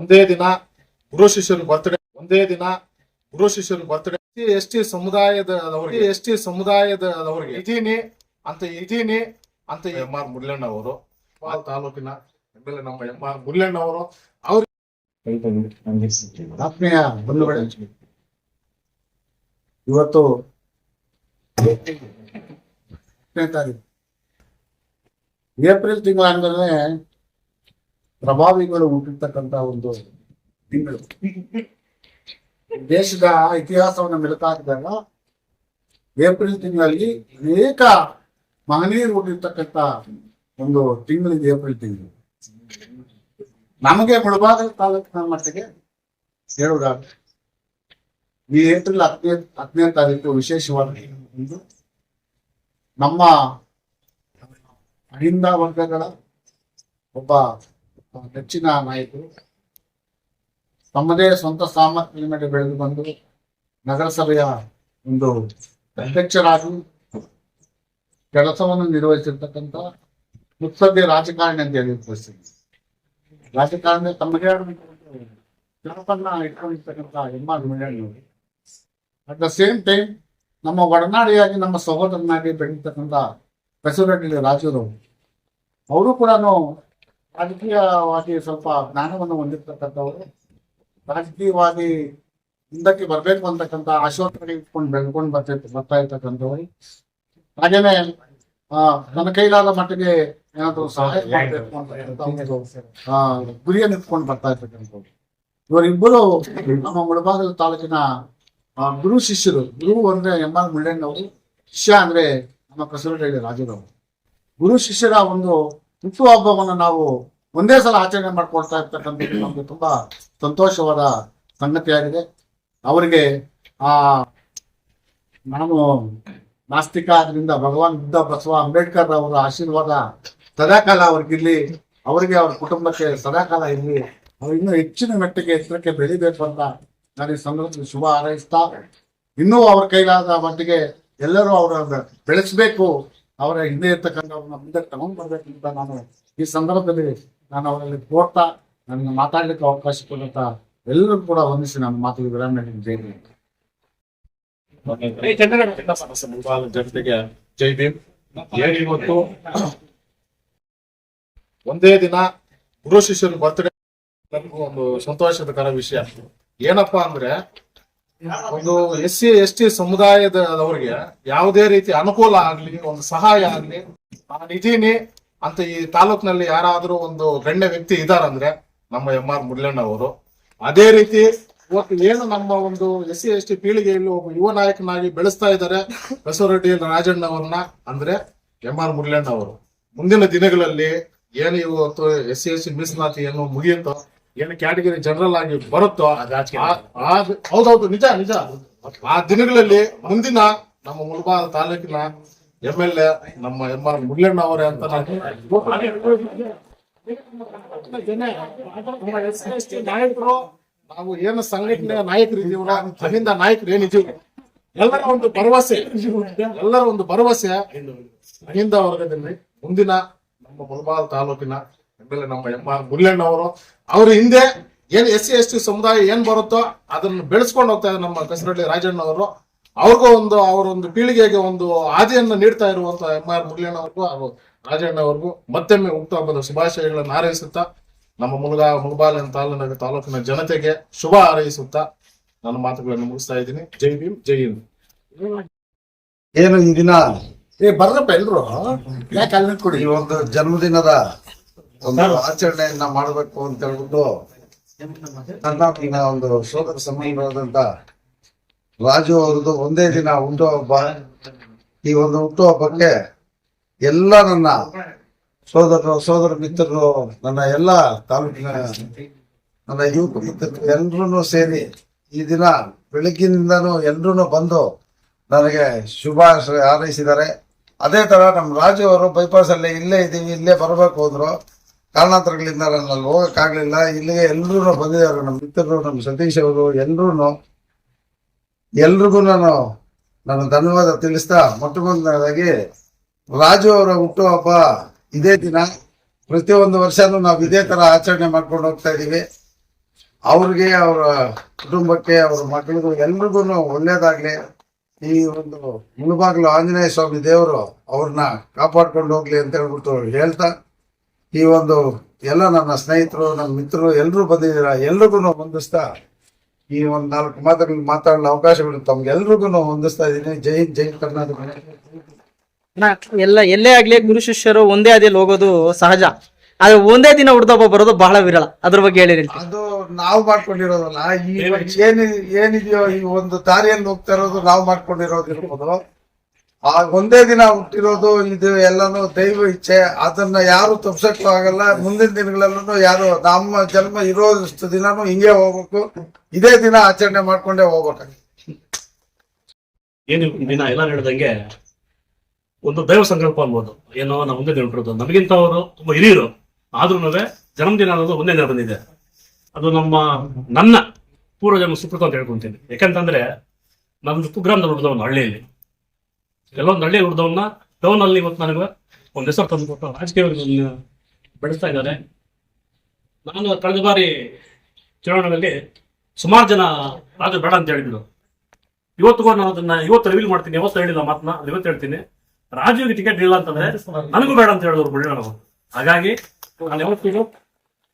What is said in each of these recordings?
ಒಂದೇ ದಿನ ಗುರು ಶಿಷ್ಯರ ಬರ್ತ್ಡೇ, ಒಂದೇ ದಿನ ಗುರು ಶಿಷ್ಯರ ಬರ್ತ್ಡೇ. ಎಸ್ ಟಿ ಸಮುದಾಯದವರಿಗೆ ಇದೀನಿ ಅಂತ ಎಂ ಆರ್ ಮುರಳಣ್ಣ ಅವರು, ತಾಲೂಕಿನ ಎಮ್ಮೆಲ್ಯೆ ನಮ್ಮ ಎಂ ಆರ್ ಮುರಳಣ್ಣ ಅವರು. ಅವ್ರ ಆತ್ಮೀಯ ಬಂಧುಗಳೇ, ಇವತ್ತು ಏಪ್ರಿಲ್ ತಿಂಗಳಾದ್ಮೇಲೆ ಪ್ರಭಾವಿಗಳು ಹುಟ್ಟಿರ್ತಕ್ಕಂಥ ಒಂದು ತಿಂಗಳು. ದೇಶದ ಇತಿಹಾಸವನ್ನು ಮೆಲುಕಾಕಿದಾಗ ಏಪ್ರಿಲ್ ತಿಂಗಳಲ್ಲಿ ಅನೇಕ ಮಹನೀಯರು ಹುಟ್ಟಿರ್ತಕ್ಕಂಥ ಒಂದು ತಿಂಗಳಿದೆ ಏಪ್ರಿಲ್ ತಿಂಗಳು. ನಮಗೆ ಮುಳಬಾಗಿಲು ತಾಲೂಕಿನ ಮಟ್ಟಿಗೆ ಹೇಳುವುದಾದ್ರೆ ಈ ಏಪ್ರಿಲ್ 10ನೇ ತಾರೀಕು ವಿಶೇಷವಾಗಿ ಒಂದು ನಮ್ಮ ಅಹಿಂದ ವರ್ಗಗಳ ಒಬ್ಬ ನೆಚ್ಚಿನ ನಾಯಕರು ತಮ್ಮದೇ ಸ್ವಂತ ಸಾಮರ್ಥ್ಯದ ಮೇಲೆ ಬೆಳೆದು ಬಂದು ನಗರಸಭೆಯ ಒಂದು ಅಧ್ಯಕ್ಷರಾಗಿ ಕೆಲಸವನ್ನು ನಿರ್ವಹಿಸಿರ್ತಕ್ಕಂಥ ಮುತ್ಸದ್ದಿ ರಾಜಕಾರಣಿ ಅಂತ ಹೇಳಿ ಪರಿಸ್ಥಿತಿ. ರಾಜಕಾರಣ ತಮ್ಮದೇ ಕೆಲಸನ್ನ ಇಟ್ಕೊಂಡಿರ್ತಕ್ಕಂಥ ಎಂ ಆರ್ ಮುರಳಣ್ಣವರು ಅಟ್ ದ ಸೇಮ್ ಟೈಮ್ ನಮ್ಮ ಒಡನಾಡಿಯಾಗಿ ನಮ್ಮ ಸಹೋದರನಾಗಿ ಬೆಳೀತಕ್ಕಂಥ ಬಸವರೆಡ್ಡಿ ರಾಜುರವರು, ಅವರು ಕೂಡ ರಾಜಕೀಯವಾಗಿ ಸ್ವಲ್ಪ ಜ್ಞಾನವನ್ನು ಹೊಂದಿರ್ತಕ್ಕಂಥವರು, ರಾಜಕೀಯವಾಗಿ ಹಿಂದಕ್ಕೆ ಬರಬೇಕು ಅಂತಕ್ಕಂಥ ಆಶೋತ್ತರಗಳು ಇಟ್ಕೊಂಡು ಬೆಳ್ಕೊಂಡು ಬರ್ತಾ ಇರ್ತಕ್ಕಂಥವ್ರು. ಹಾಗೇನೆ ನನ್ನ ಕೈಲಾದ ಮಟ್ಟಿಗೆ ಏನಾದ್ರು ಸಹಾಯ ಮಾಡಬೇಕು ಅಂತ ಗುರಿಯನ್ನು ಇಟ್ಕೊಂಡು ಬರ್ತಾ ಇರ್ತಕ್ಕಂಥವ್ರು. ಇವರಿಬ್ಬರು ನಮ್ಮ ಮುಳಬಾಗಿಲು ತಾಲೂಕಿನ ಗುರು ಶಿಷ್ಯರು. ಗುರು ಅಂದ್ರೆ ಎಂ ಆರ್ ಮುರಳಣ್ಣವರು, ಶಿಷ್ಯ ಅಂದ್ರೆ ನಮ್ಮ ಬಸವರೆಡ್ಡಿ ರಾಜುರವರು. ಗುರು ಶಿಷ್ಯರ ಒಂದು ಹುಟ್ಟುಹಬ್ಬವನ್ನು ನಾವು ಒಂದೇ ಸಲ ಆಚರಣೆ ಮಾಡ್ಕೊಳ್ತಾ ಇರ್ತಕ್ಕಂಥದ್ದು ನಮ್ಗೆ ತುಂಬಾ ಸಂತೋಷವಾದ ಸಂಗತಿಯಾಗಿದೆ. ಅವರಿಗೆ ನಾನು ನಾಸ್ತಿಕ ಆದ್ರಿಂದ ಭಗವಾನ್ ಬುದ್ಧ ಬಸವ ಅಂಬೇಡ್ಕರ್ ಅವರ ಆಶೀರ್ವಾದ ಸದಾಕಾಲ ಅವ್ರಿಗಿರ್ಲಿ, ಅವರಿಗೆ ಅವ್ರ ಕುಟುಂಬಕ್ಕೆ ಸದಾಕಾಲ ಇರ್ಲಿ, ಅವ್ರು ಇನ್ನೂ ಹೆಚ್ಚಿನ ಮಟ್ಟಿಗೆ ಎತ್ತರಕ್ಕೆ ಬೆಳಿಬೇಕು ಅಂತ ನಾನು ಈ ಸಂದರ್ಭದಲ್ಲಿ ಶುಭ ಹಾರೈಸ್ತಾ, ಇನ್ನೂ ಅವ್ರ ಕೈಲಾದ ಮಟ್ಟಿಗೆ ಎಲ್ಲರೂ ಅವರ ಬೆಳೆಸಬೇಕು, ಅವರ ಹಿಂದೆ ಇರ್ತಕ್ಕಂಥವ್ರನ್ನ ಮುಂದೆ ತಗೊಂಡ್ ಬರ್ಬೇಕು ಅಂತ ನಾನು ಈ ಸಂದರ್ಭದಲ್ಲಿ ನಾನು ಅವರಲ್ಲಿ ಕೋರ್ತಾ ನನಗೆ ಮಾತಾಡ್ಲಿಕ್ಕೆ ಅವಕಾಶ ಕೊಡುತ್ತ ಎಲ್ಲರೂ ಕೂಡ ವಂದಿಸಿ ನಾನು ಮಾತಿಗೆ ವಿರಾಮ ನೀಡಿದ್ದೇನೆ. ಜನತೆಗೆ ಜೈ ಭೀಮ್. ಇವತ್ತು ಒಂದೇ ದಿನ ಗುರು ಶಿಷ್ಯರ ಬರ್ತ್ಡೇ ಒಂದು ಸಂತೋಷಕರ ವಿಷಯ. ಏನಪ್ಪಾ ಅಂದ್ರೆ, ಒಂದು SC/ST ಸಮುದಾಯದವರಿಗೆ ಯಾವುದೇ ರೀತಿ ಅನುಕೂಲ ಆಗ್ಲಿ, ಒಂದು ಸಹಾಯ ಆಗ್ಲಿ, ನಾನಿದ್ದೀನಿ ಅಂತ ಈ ತಾಲೂಕಿನಲ್ಲಿ ಯಾರಾದ್ರೂ ಒಂದು ಗಣ್ಯ ವ್ಯಕ್ತಿ ಇದಾರಂದ್ರೆ ನಮ್ಮ ಎಂ ಆರ್ ಮುರಳಣ್ಣ ಅವರು. ಅದೇ ರೀತಿ ಇವತ್ತು ಏನು ನಮ್ಮ ಒಂದು SC/ST ಪೀಳಿಗೆಯಲ್ಲಿ ಒಬ್ಬ ಯುವ ನಾಯಕನಾಗಿ ಬೆಳೆಸ್ತಾ ಇದ್ದಾರೆ ಬಸವರೆಡ್ಡಿ ರಾಜಣ್ಣ ಅವ್ರನ್ನ ಅಂದ್ರೆ ಎಂ ಆರ್ ಮುರಳಣ್ಣ ಅವರು. ಮುಂದಿನ ದಿನಗಳಲ್ಲಿ ಏನು ಇವತ್ತು SC/ST ಮೀಸಲಾತಿ ಏನು ಮುಗಿಯುತ್ತೋ, ಏನು ಕ್ಯಾಟಗರಿ ಜನರಲ್ ಆಗಿ ಬರುತ್ತೋ, ಹೌದೌದು ನಿಜ ಆ ದಿನಗಳಲ್ಲಿ ಮುಂದಿನ ನಮ್ಮ ಮುಳಬಾಗಿಲು ತಾಲೂಕಿನ MLA ನಮ್ಮ ಎಂ ಆರ್ ಮುರಳಣ್ಣ ಅವರೇ ಅಂತ ನಾಯಕರು. ನಾವು ಏನು ಸಂಘಟನೆ ನಾಯಕರಿದ್ದೀವಲ್ಲ, ಅಲ್ಲಿಂದ ನಾಯಕರು ಏನಿದ್ದೀವಿ, ಎಲ್ಲರ ಒಂದು ಭರವಸೆ ಅಹಿಂದ ವರ್ಗದಲ್ಲಿ ಮುಂದಿನ ನಮ್ಮ ಮುಳಬಾಗಿಲು ತಾಲೂಕಿನ MLA ನಮ್ಮ ಎಂ ಆರ್ ಮುರಳಣ್ಣ ಅವರು. ಅವ್ರ ಹಿಂದೆ ಏನ್ SC/ST ಸಮುದಾಯ ಏನ್ ಬರುತ್ತೋ ಅದನ್ನು ಬೆಳೆಸ್ಕೊಂಡು ಹೋಗ್ತಾ ಇದ್ದಾರೆ ನಮ್ಮ ಬಸವರೆಡ್ಡಿ ರಾಜಣ್ಣ ಅವರು. ಅವ್ರಿಗೂ ಅವರೊಂದು ಪೀಳಿಗೆಗೆ ಒಂದು ಆದಿಯನ್ನು ನೀಡ್ತಾ ಇರುವಂತ ಎಂ ಆರ್ ಮುರಳಣ್ಣ ಅವ್ರಿಗೂ ಹಾಗೂ ರಾಜಣ್ಣ ಅವ್ರಿಗೂ ಮತ್ತೊಮ್ಮೆ ಹುಟ್ಟುಹಬ್ಬದ ಶುಭಾಶಯಗಳನ್ನು ಹಾರೈಸುತ್ತಾ, ನಮ್ಮ ಮುಳಬಾಗಿಲು ತಾಲೂಕಿನ ಜನತೆಗೆ ಶುಭ ಹಾರೈಸುತ್ತಾ ನನ್ನ ಮಾತುಗಳನ್ನು ಮುಗಿಸ್ತಾ ಇದ್ದೀನಿ. ಜೈ ಭೀಮ್, ಜೈ ಹಿಂದ್. ಏನು ಈ ದಿನ ಬರ್ರಪ್ಪ ಎಲ್ರು ಯಾಕೆ ಅಲ್ಲಿ ಕೊಡಿ, ಈ ಒಂದು ಜನ್ಮದಿನದ ಒಂದು ಆಚರಣೆಯನ್ನ ಮಾಡಬೇಕು ಅಂತ ಹೇಳ್ಬಿಟ್ಟು ನನ್ನ ಒಂದು ಸೋದರ ಸಂಬಂಧವಾದಂತ ರಾಜು ಅವರದ್ದು ಒಂದೇ ದಿನ ಹುಟ್ಟುಹಬ್ಬ. ಈ ಒಂದು ಹುಟ್ಟುಹಬ್ಬಕ್ಕೆ ಎಲ್ಲ ನನ್ನ ಸೋದರ ಮಿತ್ರರು, ನನ್ನ ಎಲ್ಲ ತಾಲೂಕಿನ ನನ್ನ ಯುವಕ ಮಿತ್ರರು ಎಲ್ರೂ ಸೇರಿ ಈ ದಿನ ಬೆಳಗ್ಗಿನಿಂದನೂ ಎಲ್ರೂ ಬಂದು ನನಗೆ ಶುಭಾಶಯ ಹಾರೈಸಿದ್ದಾರೆ. ಅದೇ ತರ ನಮ್ಮ ರಾಜು ಅವರು ಬೈಪಾಸ್ ಅಲ್ಲಿ ಇಲ್ಲೇ ಇದ್ದೀವಿ, ಇಲ್ಲೇ ಬರಬೇಕು ಹೋದ್ರು, ಕಾರಣಾಂತರಗಳಿಂದ ನನ್ನಲ್ಲಿ ಹೋಗಕ್ಕಾಗ್ಲಿಲ್ಲ. ಇಲ್ಲಿಗೆ ಎಲ್ರೂ ಬಂದಿದ್ದಾರೆ, ನಮ್ಮ ಮಿತ್ರರು, ನಮ್ಮ ಸತೀಶ್ ಅವರು ಎಲ್ರಿಗೂ ನಾನು ಧನ್ಯವಾದ ತಿಳಿಸ್ತಾ, ಮೊಟ್ಟ ಮೊದಲನೇದಾಗಿ ರಾಜು ಅವರ ಹುಟ್ಟುಹಬ್ಬ ಇದೇ ದಿನ. ಪ್ರತಿಯೊಂದು ವರ್ಷನೂ ನಾವು ಇದೇ ತರ ಆಚರಣೆ ಮಾಡ್ಕೊಂಡು ಹೋಗ್ತಾ ಇದೀವಿ. ಅವ್ರಿಗೆ, ಅವರ ಕುಟುಂಬಕ್ಕೆ, ಅವರ ಮಕ್ಕಳಿಗೂ ಎಲ್ರಿಗೂ ಒಳ್ಳೇದಾಗ್ಲಿ. ಈ ಒಂದು ಮುಳುಬಾಗಿಲು ಆಂಜನೇಯ ಸ್ವಾಮಿ ದೇವರು ಅವ್ರನ್ನ ಕಾಪಾಡ್ಕೊಂಡು ಹೋಗ್ಲಿ ಅಂತ ಹೇಳ್ಬಿಟ್ಟು ಹೇಳ್ತಾ, ಈ ಒಂದು ಎಲ್ಲ ನನ್ನ ಸ್ನೇಹಿತರು, ನನ್ನ ಮಿತ್ರರು ಎಲ್ಲರೂ ಬಂದಿದ್ದೀರಾ, ಎಲ್ರಿಗೂ ಹೊಂದಿಸ್ತಾ ಈ ಒಂದು 4 ಮಾತುಗಳು ಮಾತಾಡಲು ಅವಕಾಶಗಳು ತಮ್ಗೆಲ್ರಿಗೂ ಹೊಂದಿಸ್ತಾ ಇದ್ದೀನಿ. ಜೈ ಹಿಂದ್, ಜೈ ಕರ್ನಾಟಕ. ಎಲ್ಲೇ ಆಗ್ಲಿ ಗುರು ಶಿಷ್ಯರು ಒಂದೇ ಹಾದಿಯಲ್ಲಿ ಹೋಗೋದು ಸಹಜ. ಆದ್ರೆ ಒಂದೇ ದಿನ ಹುಡ್ದೊಬ್ಬ ಬರೋದು ಬಹಳ ವಿರಳ. ಅದ್ರ ಬಗ್ಗೆ ಹೇಳಿರಿ. ಅದು ನಾವು ಮಾಡ್ಕೊಂಡಿರೋದಲ್ಲ. ಈ ಏನಿದೆಯೋ ಈ ಒಂದು ದಾರಿಯಲ್ಲಿ ಹೋಗ್ತಾ ಇರೋದು ನಾವು ಮಾಡ್ಕೊಂಡಿರೋದಿರ್ಬೋದು. ಆ ಒಂದೇ ದಿನ ಹುಟ್ಟಿರೋದು ಇದು ಎಲ್ಲಾನು ದೈವ ಇಚ್ಛೆ. ಅದನ್ನ ಯಾರು ತಪ್ಸಕ್ಕೂ ಆಗಲ್ಲ. ಮುಂದಿನ ದಿನಗಳಲ್ಲೂ ಯಾರು ನಮ್ಮ ಜನ್ಮ ಇರೋಷ್ಟು ದಿನಾನು ಹಿಂಗೆ ಹೋಗ್ಬೇಕು. ಇದೇ ದಿನ ಆಚರಣೆ ಮಾಡ್ಕೊಂಡೇ ಹೋಗ್ಬೇಕಾಗಿ. ಏನು ದಿನ ಎಲ್ಲ ಹೇಳಿದಂಗೆ ಒಂದು ದೈವ ಸಂಕಲ್ಪ ಅನ್ಬೋದು. ಏನೋ ನಾವು ಮುಂದೆ ನೆನಪಿರೋದು, ನಮಗಿಂತ ಅವರು ತುಂಬಾ ಹಿರಿಯರು ಆದ್ರೂ ಜನ್ಮದಿನ ಅನ್ನೋದು ಒಂದೇ ದಿನ ಬಂದಿದೆ. ಅದು ನನ್ನ ಪೂರ್ವಜನ್ಮ ಸುಕೃತ ಅಂತ ಹೇಳ್ಕೊಂತೀನಿ. ಯಾಕಂತಂದ್ರೆ ನಮ್ದು ಕುಗ್ರಾಮದಲ್ಲಿ ಹುಡ್ದವನು, ಹಳ್ಳಿಯಲ್ಲಿ ಕೆಲವೊಂದು ಹಳ್ಳಿಯಲ್ಲಿ ಹುಡ್ದವನ್ನ ಟೌನ್ ಅಲ್ಲಿ ಇವತ್ತು ನನಗೆ ಒಂದು ಹೆಸರು ತಂದುಕೊಟ್ಟು ರಾಜಕೀಯ ಬೆಳೆಸ್ತಾ ಇದ್ದಾರೆ. ನಾನು ಕಳೆದ ಬಾರಿ ಚುನಾವಣೆಯಲ್ಲಿ ಸುಮಾರು ಜನ ರಾಜು ಬೇಡ ಅಂತ ಹೇಳಿದ್ರು. ಇವತ್ತು ನಾನು ಅದನ್ನ ರಿವೀಲ್ ಮಾಡ್ತೀನಿ. ಯಾವತ್ತು ಹೇಳಿಲ್ಲ ಮಾತನ್ನ, ಇವತ್ತು ಹೇಳ್ತೀನಿ. ರಾಜುವಿಗೆ ಟಿಕೆಟ್ ಇಲ್ಲ ಅಂತಂದ್ರೆ ನನಗೂ ಬೇಡ ಅಂತ ಹೇಳಿದ್ರು ಬಿಡೋಣ. ಹಾಗಾಗಿ ನಾನು ಯಾವತ್ತಿಗೂ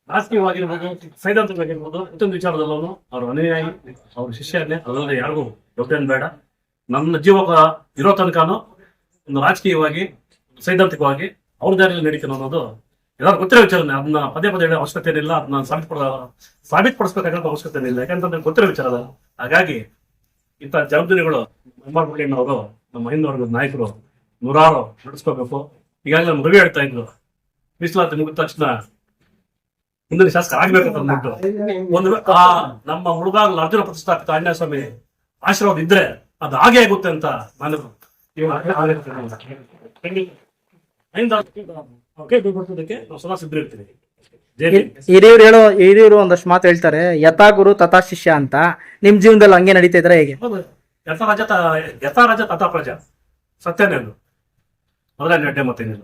ರಾಜಕೀಯವಾಗಿರ್ಬೋದು, ಸೈದ್ಧಾಂತಿಕವಾಗಿರ್ಬೋದು, ಮತ್ತೊಂದು ವಿಚಾರದಲ್ಲೂ ಅವ್ರ ಅನುಯಾಯಿ, ಅವ್ರ ಶಿಷ್ಯನೇ, ಅದರಲ್ಲಿ ಯಾರಿಗೂ ದೊಡ್ಡೇನು ಬೇಡ. ನನ್ನ ಜೀವ ಇರೋ ತನಕನೂ ಒಂದು ರಾಜಕೀಯವಾಗಿ, ಸೈದ್ಧಾಂತಿಕವಾಗಿ ಅವ್ರ ದಾರಿಯಲ್ಲಿ ನಡೀತೀನಿ ಅನ್ನೋದು ಎಲ್ಲರೂ ಗೊತ್ತಿರೋ ವಿಚಾರನೇ. ಅದನ್ನ ಪದೇ ಪದೇ ಹೇಳೋ ಅವಶ್ಯಕತೆ ಏನಿಲ್ಲ. ಅದನ್ನ ಸಾಬೀತುಪಡಿಸ್ಬೇಕಾಗಂತ ಅವಶ್ಯಕತೆ ಏನಿಲ್ಲ. ಯಾಕಂತಂದ್ರೆ ಗೊತ್ತಿರೋ ವಿಚಾರ ಅದ. ಹಾಗಾಗಿ ಇಂಥ ಜವಾಬ್ದಾರಿಗಳು ಅವರು, ನಮ್ಮ ಹಿಂದೂವರ್ಗದ ನಾಯಕರು ನೂರಾರು ನಡೆಸ್ಕೋಬೇಕು. ಈಗಾಗಲೇ ನಮ್ಮ ರವಿ ಹೇಳ್ತಾ ಇದ್ರು, ಮೀಸಲಾತಿ ಮುಗಿದ ತಕ್ಷಣ ಮುಂದಿನ ಶಾಸಕ ಆಗ್ಬೇಕಂತ ಅಂದ್ಬಿಟ್ಟು ಒಂದು ನಮ್ಮ ಮುಳುಬಾಗಿಲು ಅರ್ಜುನ ಪ್ರತಿಷ್ಠಾಪಿತ ಆಂಜನೇಯ ಸ್ವಾಮಿ ಆಶೀರ್ವಾದ ಇದ್ರೆ ಅದು ಹಾಗೆ ಆಗುತ್ತೆ ಅಂತ ನಾನು ನಾವು ಸದಾ ಸಿದ್ಧ ಇರ್ತೀವಿ. ಹಿರಿಯರು ಒಂದಷ್ಟು ಮಾತು ಹೇಳ್ತಾರೆ, ಯಥಾ ಗುರು ತಥಾ ಶಿಷ್ಯ ಅಂತ. ನಿಮ್ ಜೀವನದಲ್ಲಿ ಹಂಗೆ ನಡೀತಾ ಇದ್ರೆ ಹೇಗೆ? ಯಥಾ ರಾಜ ತಥಾ ಪ್ರಜಾ, ಸತ್ಯನೇ ಅದು. ಅದರಲ್ಲಿ ಅಡ್ಡೆ ಮತ್ತೇನಿಲ್ಲ.